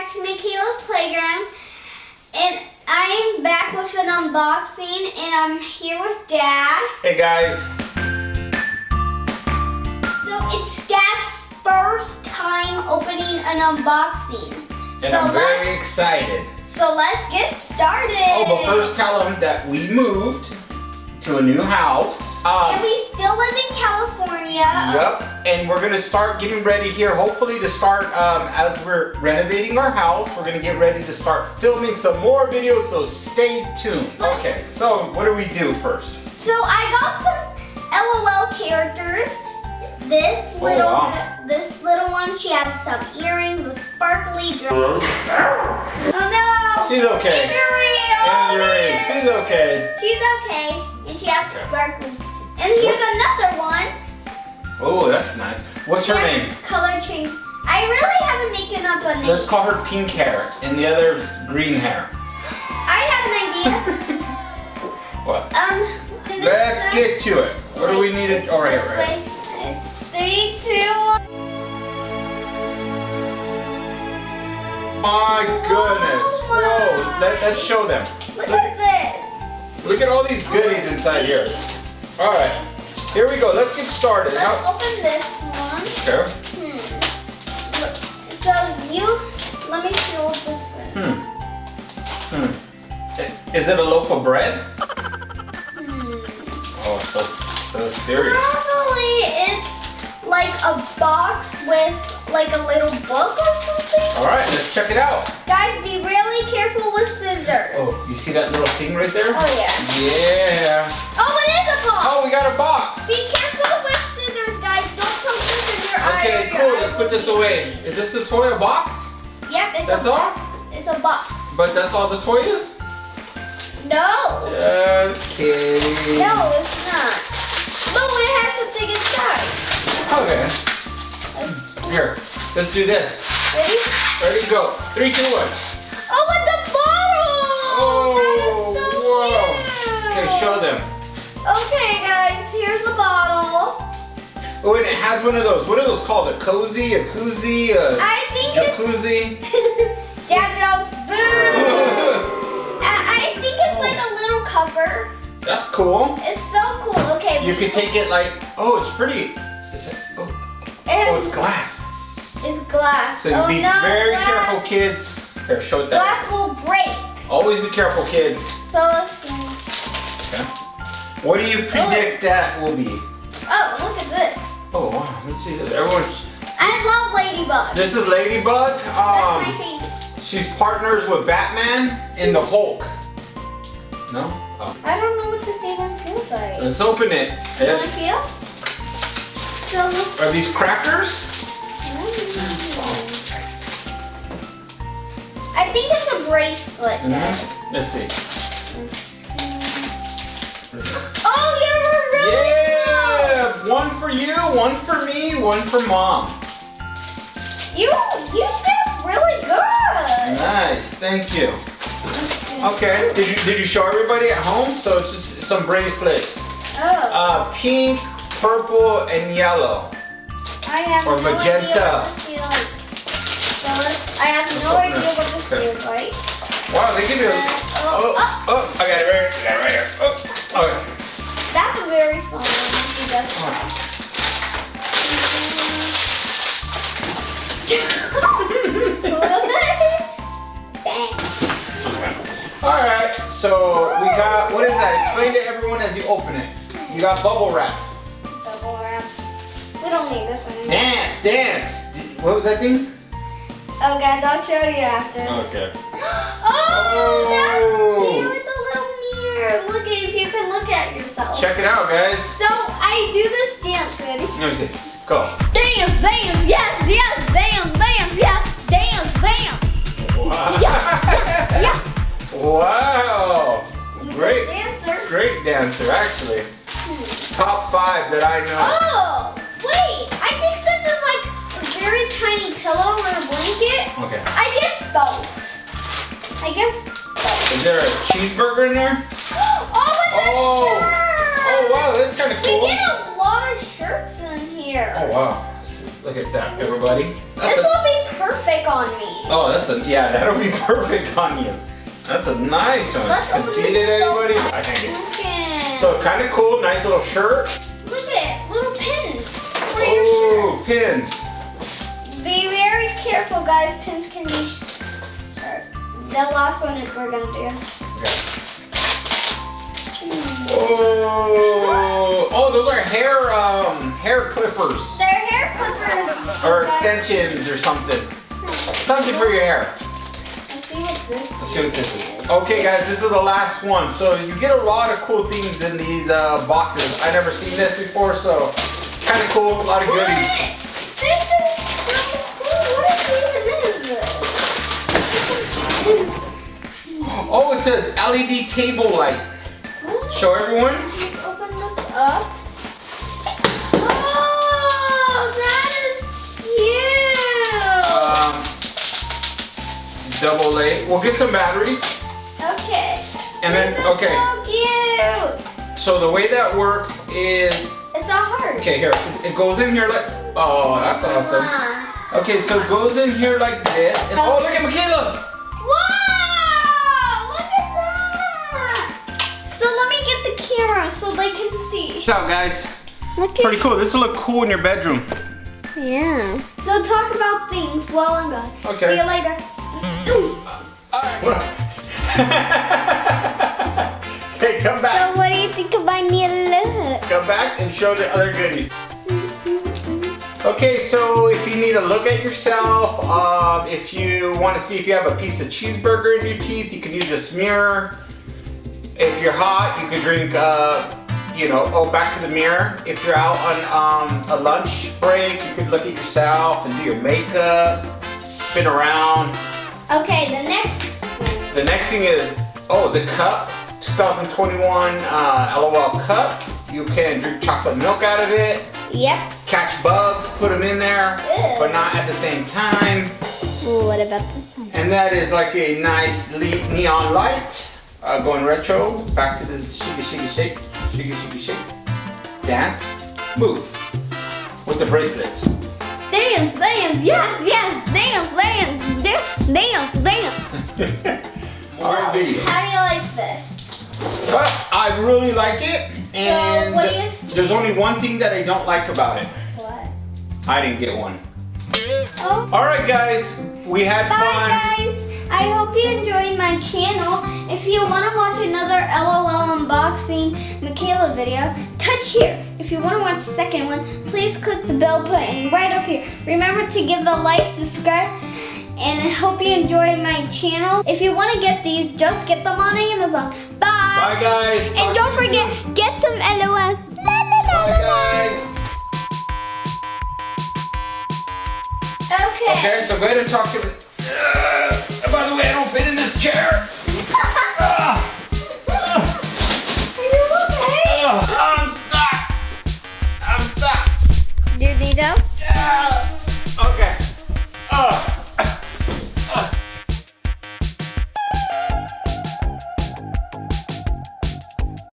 back to Makayla's Playground. And I am back with an unboxing, and I'm here with Dad. Hey guys. So it's Dad's first time opening an unboxing. And I'm very excited. So let's get started. Oh, but first tell them that we moved to a new house. And we still live in California. Yep. And we're gonna start getting ready here, hopefully to start, as we're renovating our house, we're gonna get ready to start filming some more videos, so stay tuned. Okay, so what do we do first? So I got some LOL characters. This little one, she has some earrings, a sparkly dress. Oh no! She's okay. Injury. She's okay. She's okay. And she has sparkly. And here's another one. Oh, that's nice. What's her name? Color change. I really haven't making up a name. Let's call her pink hair and the other green hair. I have an idea. What? Let's get to it. What do we need to? Oh, right. 3, 2, 1. My goodness. Whoa. Let's show them. Look at this. Look at all these goodies inside here. All right. Here we go. Let's get started. Let's open this one. Okay. So let me feel this one. Is it a loaf of bread? Oh, so serious. Probably it's like a box with like a little book or something. All right, let's check it out. Guys, be really careful with scissors. Oh, you see that little thing right there? Oh yeah. Yeah. Oh, it is a box. Oh, we got a box. Be careful with scissors, guys. Don't poke this in your eye. Okay, cool. Let's put this away. Is this a toy, a box? Yep, That's all? It's a box. But that's all the toy is? No. Just kidding. No, it's not. Look, it has something inside. Okay. Here, let's do this. Ready? Ready, go. 3, 2, 1. Oh, it's a bottle! Oh, that is so whoa. cute. Okay, show them. Okay, guys, here's the bottle. Oh, and it has one of those. What are those called? A cozy, a koozie, a I think jacuzzi? Dad jokes. Boo! I think it's like a little cover. That's cool. It's so cool. Okay. You could take it like, oh, it's pretty. Is it? Oh, it's glass. It's glass. So you be very careful, kids. Here, show it that. Glass will break. Always be careful, kids. So let's see. Okay. What do you predict that will be? Oh, look at this. Oh wow, let's see this. Everyone's. I love Ladybug. This is Ladybug. That's my favorite. She's partners with Batman in the Hulk. No? Oh. I don't know what this even feels like. Let's open it. You want to feel? So look. Are these crackers? I think it's a bracelet. Let's see. Oh, you're really Yeah! One for you, one for me, one for mom. You did really good. Nice, thank you. Okay, did you show everybody at home? So it's just some bracelets. Oh. Pink, purple, and yellow. I have or no magenta. idea what this feels like. So I have no idea what this feels like. Wow, they give you a... Oh, I got it right here. Oh, okay. That's a very small one. He does Alright, so we got, what is that? Explain to everyone as you open it. You got bubble wrap. Bubble wrap. We don't need this one. Dance. What was that thing? Oh, guys, I'll show you after. Okay. Oh, that's cute. It's a little mirror. Look at if you can look at yourself. Check it out, guys. So I do this dance. Ready? Let me see. Go. Dance, dance, yes, dance, dance, yes, dance, dance. Wow. Yeah. Wow. Great dancer. Great dancer, actually. Top 5 that I know. Oh, wait. I think this is like a very tiny pillow or a blanket. Okay. I guess both. Is there a cheeseburger in there? Oh, it's a shirt. Oh, wow, that's kind of cool. We get a lot of shirts in here. Oh, wow. Look at that, everybody. This will be perfect on me. Oh, yeah, that'll be perfect on you. That's a nice one. Let's open Conceited, this anybody? so I can't get it. Okay. So kind of cool, nice little shirt. Look at it, little pins. For your Oh, pins. shirt. Be very careful, guys. Pins can be sharp. The last one is we're gonna do. Okay. Oh, those are hair clippers. They're hair clippers. Or extensions or something. Something for your hair. Let's see what this is. Let's see what this is. Okay guys, this is the last one. So you get a lot of cool things in these boxes. I never seen this before, so kind of cool, a lot of goodies. This is so cool. What even is this? Oh, it's an LED table light. Show everyone. Let's open this up. Oh, that is cute. Double A. We'll get some batteries. Okay. And then, This is okay. so cute. So the way that works is, It's a heart. okay, here. It goes in here like, oh, that's awesome. Okay, so it goes in here like this. And, oh, look at Makayla. Wow! Look at that! So let me get the camera so they can see. Check out, guys. Look at Pretty cool. This will look cool in your bedroom. Yeah. So talk about things while I'm gone. Okay. See you later. Okay, come back. So what do you think of my new look? Come back and show the other goodies. Okay, so if you need to look at yourself, if you want to see if you have a piece of cheeseburger in your teeth, you can use this mirror. If you're hot, you could drink, back to the mirror. If you're out on a lunch break, you could look at yourself and do your makeup, spin around. Okay, the next. The next thing is, the cup, 2021 LOL cup. You can drink chocolate milk out of it. Yep. Catch bugs, put them in there, Ew. but not at the same time. What about this one? And that is like a nice neon light. Going retro, back to this shiggy shake, shiggy shake. Dance, move. With the bracelets. Dance, dance, yes, dance, dance. Alright, video. How do you like this? But I really like it, and what do you- there's only one thing that I don't like about it. What? I didn't get one. Oh. Alright guys, we had Bye fun. guys. I hope you enjoyed my channel. If you want to watch another LOL unboxing Makayla video, touch here. If you want to watch the second one, please click the bell button right up here. Remember to give it a like, subscribe, and I hope you enjoyed my channel. If you want to get these, just get them on Amazon. Bye. Bye guys. And don't forget, get some LOLs. Bye guys. Okay. Okay, so go ahead and talk to me. By the way, I don't fit in this chair.